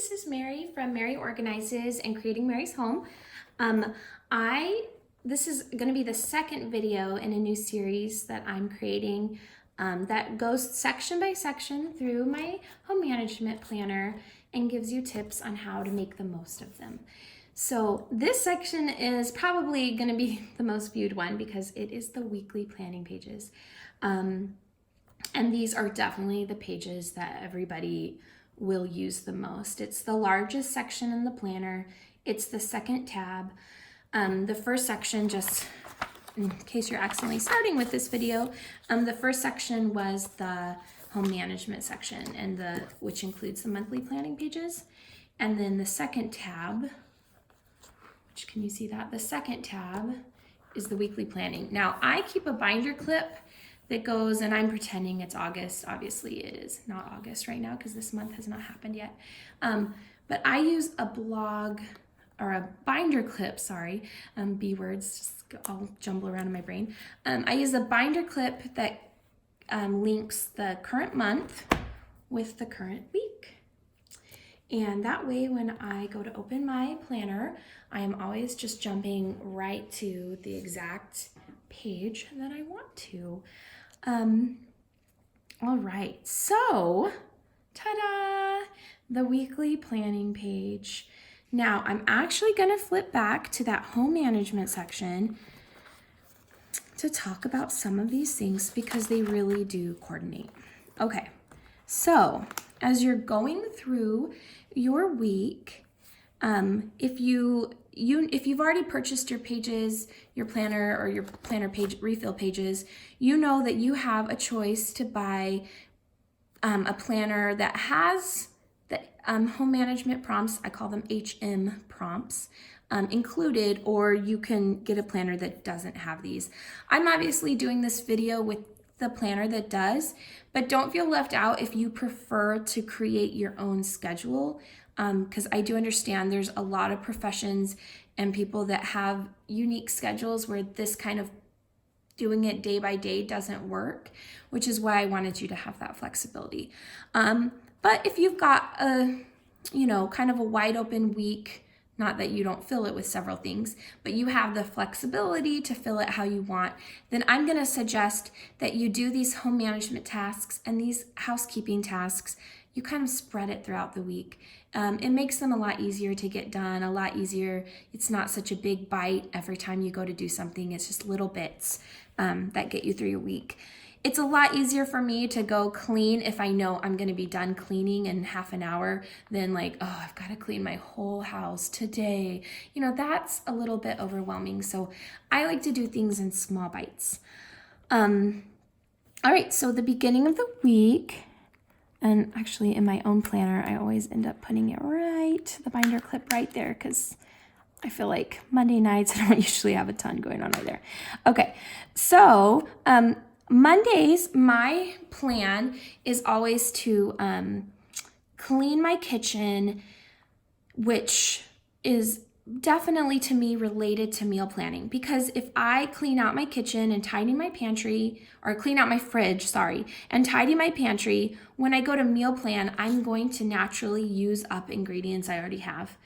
this is Mary from Mary Organizes and Creating Mary's Home. This is going to be the second video in a new series that I'm creating that goes section by section through my home management planner and gives you tips on how to make the most of them. So this section is probably going to be the most viewed one because it is the weekly planning pages. And these are definitely the pages that everybody will use the most. It's the largest section in the planner. It's the second tab. The first section, just in case you're accidentally starting with this video, the first section was the home management section, which includes the monthly planning pages. And then the second tab, which can you see that? The second tab is the weekly planning. Now I keep a binder clip that goes, and I'm pretending it's August. Obviously it is not August right now because this month has not happened yet. But I use a binder clip, sorry, B words just all jumble around in my brain. I use a binder clip that links the current month with the current week. And that way when I go to open my planner, I am always just jumping right to the exact page that I want to. All right, so ta-da, the weekly planning page. Now I'm actually going to flip back to that home management section to talk about some of these things because they really do coordinate. Okay, so as you're going through your week, if you've already purchased your pages, your planner or your planner page refill pages, you know that you have a choice to buy a planner that has the home management prompts, I call them HM prompts, included, or you can get a planner that doesn't have these. I'm obviously doing this video with the planner that does, but don't feel left out if you prefer to create your own schedule. Because I do understand there's a lot of professions and people that have unique schedules where this kind of doing it day by day doesn't work, which is why I wanted you to have that flexibility. But if you've got a, kind of a wide open week, not that you don't fill it with several things, but you have the flexibility to fill it how you want, then I'm gonna suggest that you do these home management tasks and these housekeeping tasks. You kind of spread it throughout the week. It makes them a lot easier to get done, a lot easier. It's not such a big bite every time you go to do something. It's just little bits that get you through your week. It's a lot easier for me to go clean if I know I'm going to be done cleaning in half an hour than like, oh, I've got to clean my whole house today. That's a little bit overwhelming. So I like to do things in small bites. All right, so the beginning of the week, and actually in my own planner, I always end up putting it right, the binder clip right there, because I feel like Monday nights, I don't usually have a ton going on right there. Okay, so Mondays, my plan is always to clean my kitchen, which is definitely to me related to meal planning, because if I clean out my kitchen and tidy my pantry, or clean out my fridge, and tidy my pantry, when I go to meal plan, I'm going to naturally use up ingredients I already have.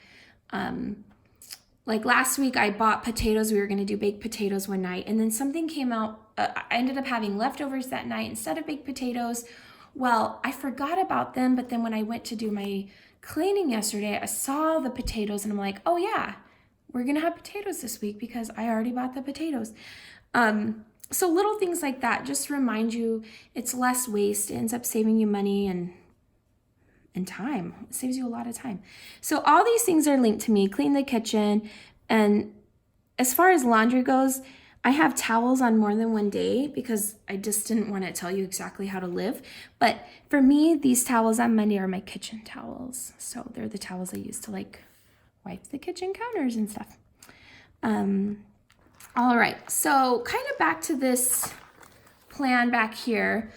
Like last week I bought potatoes. We were going to do baked potatoes one night, and then something came out. I ended up having leftovers that night instead of baked potatoes. Well, I forgot about them, but then when I went to do my cleaning yesterday, I saw the potatoes and I'm like, oh yeah, we're going to have potatoes this week because I already bought the potatoes. So little things like that just remind you it's less waste. It ends up saving you money and time. It saves you a lot of time. So all these things are linked to me. Clean the kitchen. And as far as laundry goes, I have towels on more than one day because I just didn't want to tell you exactly how to live. But for me, these towels on Monday are my kitchen towels. So they're the towels I use to wipe the kitchen counters and stuff. All right, so kind of back to this plan back here.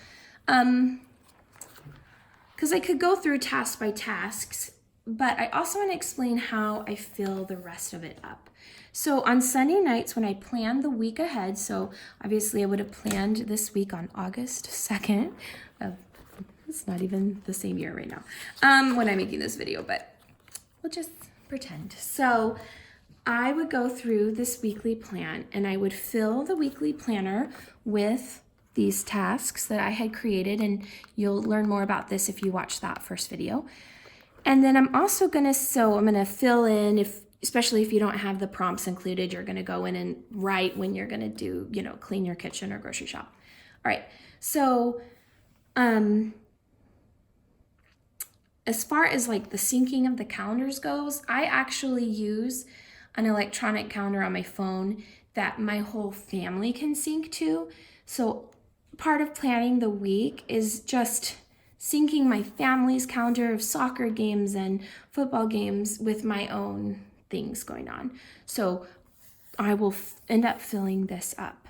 Because I could go through task by tasks, but I also want to explain how I fill the rest of it up. So on Sunday nights when I plan the week ahead, so obviously I would have planned this week on August 2nd. It's not even the same year right now when I'm making this video, but we'll just pretend. So I would go through this weekly plan and I would fill the weekly planner with these tasks that I had created, and you'll learn more about this if you watch that first video. And then I'm also gonna fill in, especially if you don't have the prompts included, you're gonna go in and write when you're gonna do, clean your kitchen or grocery shop. All right, so as far as like the syncing of the calendars goes, I actually use an electronic calendar on my phone that my whole family can sync to. So part of planning the week is just syncing my family's calendar of soccer games and football games with my own things going on. So I will end up filling this up.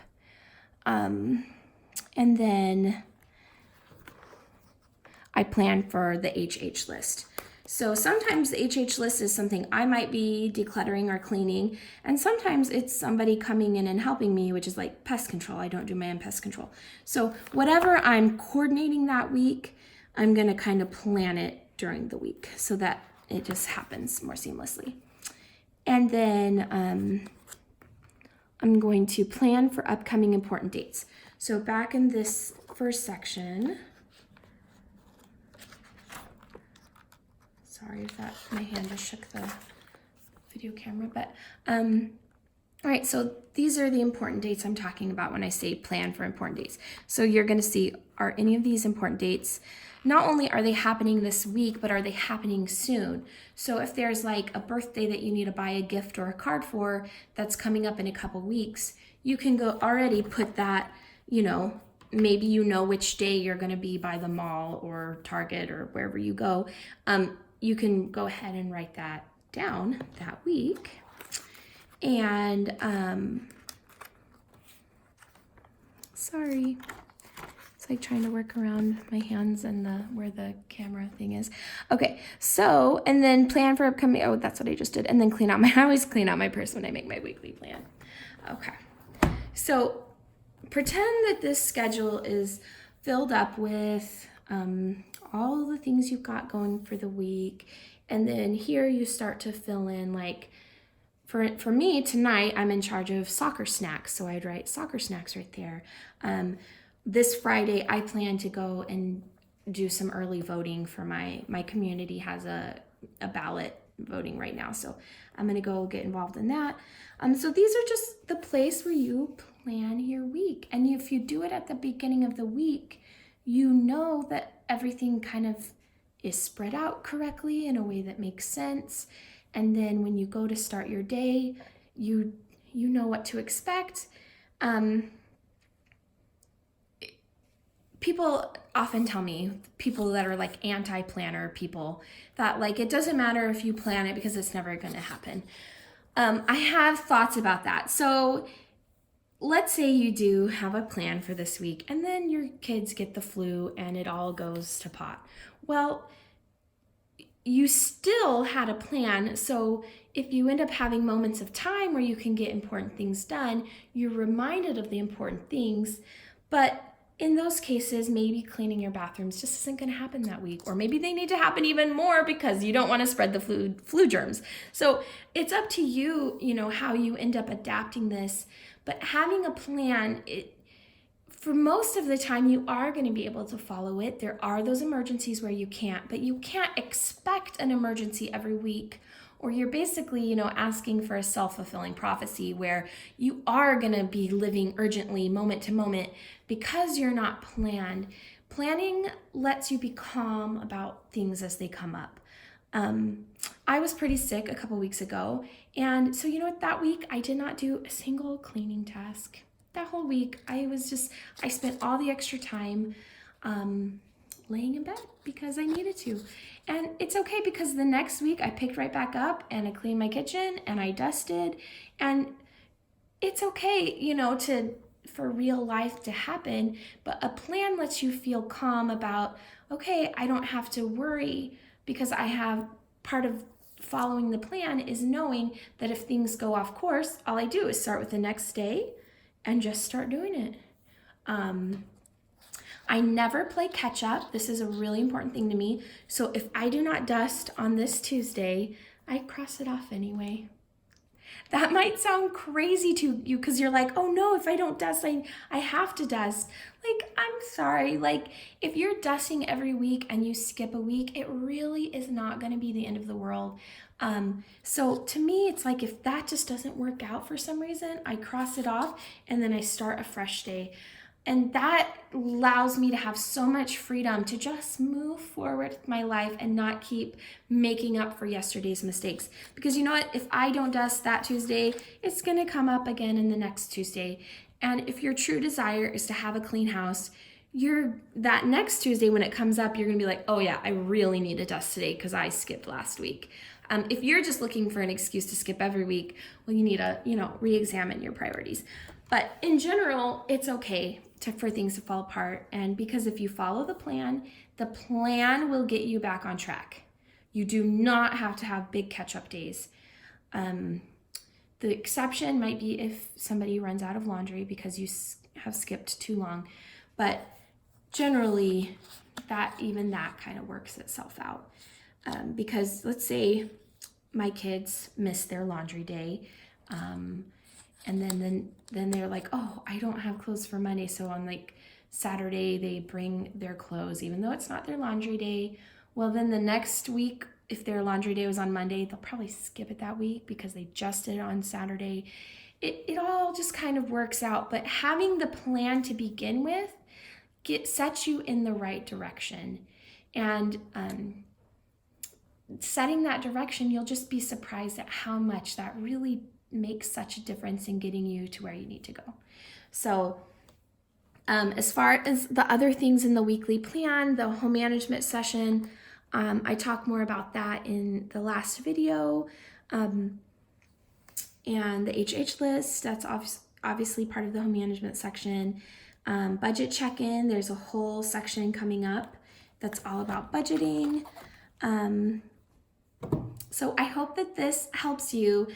And then I plan for the HH list. So sometimes the HH list is something I might be decluttering or cleaning, and sometimes it's somebody coming in and helping me, which is like pest control. I don't do my own pest control. So whatever I'm coordinating that week, I'm gonna kind of plan it during the week so that it just happens more seamlessly. And then I'm going to plan for upcoming important dates. So back in this first section, sorry if my hand just shook the video camera, but all right, so these are the important dates I'm talking about when I say plan for important dates. So you're gonna see, are any of these important dates, not only are they happening this week, but are they happening soon? So if there's like a birthday that you need to buy a gift or a card for that's coming up in a couple weeks, you can go already put that, maybe you know which day you're gonna be by the mall or Target or wherever you go. You can go ahead and write that down that week. And sorry, it's like trying to work around my hands and where the camera thing is. Okay, so, and then plan for upcoming, oh, that's what I just did. And then I always clean out my purse when I make my weekly plan. Okay, so pretend that this schedule is filled up with all the things you've got going for the week. And then here you start to fill in, like, for me tonight, I'm in charge of soccer snacks. So I'd write soccer snacks right there. This Friday, I plan to go and do some early voting for my community has a ballot voting right now. So I'm gonna go get involved in that. So these are just the place where you plan your week. And if you do it at the beginning of the week, you know that everything kind of is spread out correctly in a way that makes sense. And then when you go to start your day, you know what to expect. People often tell me, people that are like anti-planner people, that like it doesn't matter if you plan it because it's never going to happen. I have thoughts about that. So let's say you do have a plan for this week and then your kids get the flu and it all goes to pot. Well, you still had a plan. So if you end up having moments of time where you can get important things done, you're reminded of the important things. But in those cases, maybe cleaning your bathrooms just isn't going to happen that week, or maybe they need to happen even more because you don't want to spread the flu germs. So it's up to you, how you end up adapting this. But having a plan, for most of the time, you are going to be able to follow it. There are those emergencies where you can't, but you can't expect an emergency every week, or you're basically, asking for a self-fulfilling prophecy where you are going to be living urgently moment to moment because you're not planned. Planning lets you be calm about things as they come up. I was pretty sick a couple weeks ago, and so that week I did not do a single cleaning task. That whole week I spent all the extra time laying in bed because I needed to. And it's okay because the next week I picked right back up and I cleaned my kitchen and I dusted, and it's okay, for real life to happen, but a plan lets you feel calm about, okay, I don't have to worry because I have part of following the plan is knowing that if things go off course, all I do is start with the next day and just start doing it. I never play catch up. This is a really important thing to me. So if I do not dust on this Tuesday, I cross it off anyway. That might sound crazy to you because you're like, oh no, if I don't dust, I have to dust. Like, I'm sorry. Like, if you're dusting every week and you skip a week, it really is not going to be the end of the world. So to me, it's like if that just doesn't work out for some reason, I cross it off and then I start a fresh day. And that allows me to have so much freedom to just move forward with my life and not keep making up for yesterday's mistakes. Because you know what? If I don't dust that Tuesday, it's going to come up again in the next Tuesday. And if your true desire is to have a clean house, that next Tuesday when it comes up, you're going to be like, oh yeah, I really need to dust today because I skipped last week. If you're just looking for an excuse to skip every week, well, you need to, re-examine your priorities. But in general, it's okay for things to fall apart. And because if you follow the plan will get you back on track. You do not have to have big catch-up days. The exception might be if somebody runs out of laundry because you have skipped too long. But generally, that kind of works itself out. Because let's say my kids miss their laundry day, and then they're like, oh, I don't have clothes for Monday. So on like Saturday, they bring their clothes, even though it's not their laundry day. Well, then the next week, if their laundry day was on Monday, they'll probably skip it that week because they just did it on Saturday. It all just kind of works out. But having the plan to begin with sets you in the right direction. And setting that direction, you'll just be surprised at how much that really makes such a difference in getting you to where you need to go. So as far as the other things in the weekly plan, the home management session, I talk more about that in the last video. And the HH list, that's obviously part of the home management section. Budget check-in, there's a whole section coming up that's all about budgeting. So I hope that this helps you.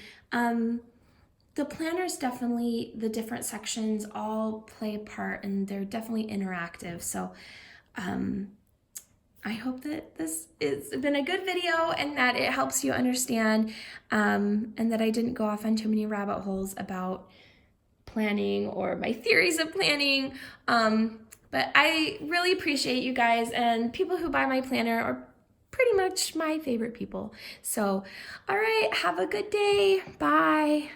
The planners definitely, the different sections all play a part and they're definitely interactive. So I hope that this has been a good video and that it helps you understand and that I didn't go off on too many rabbit holes about planning or my theories of planning. But I really appreciate you guys, and people who buy my planner are pretty much my favorite people. So, all right, have a good day. Bye.